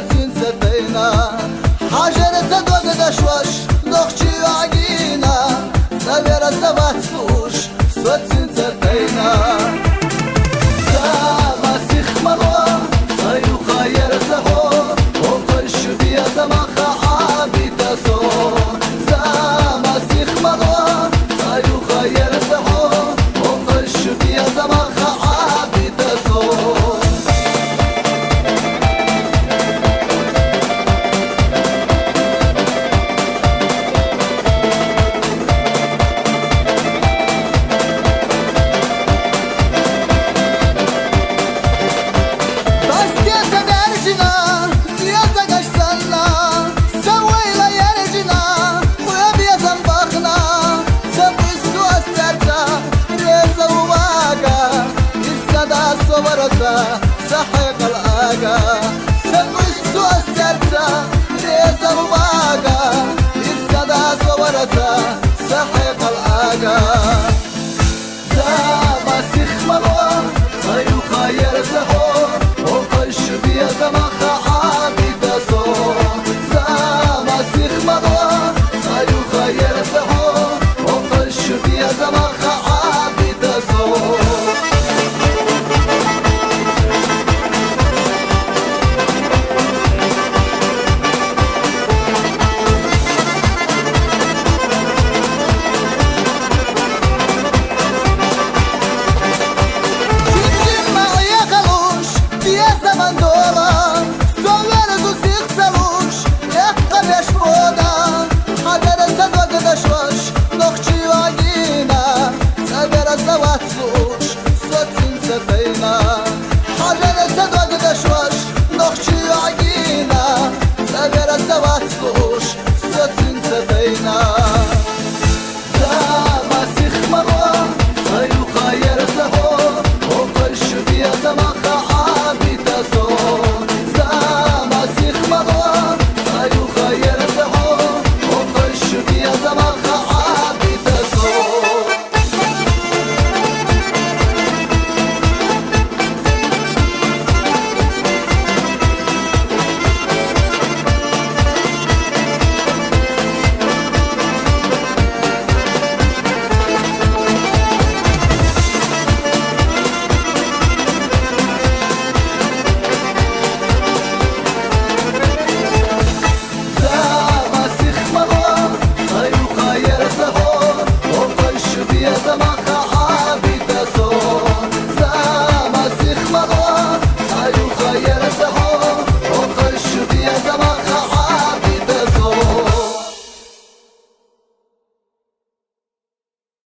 soțință tăina Hajere să dogă de șoș, loc-ci aghina Să veră să v-ați fuș, soțință tăina Zama six malo, să iuha ier să ho O coș bia să maha abita so Zama six malo, să iuha ier să ho O coș bia să maha abita so سحق الآقا سمستو السرطة ريزة وواقا يفسد صورتها سحق الآقا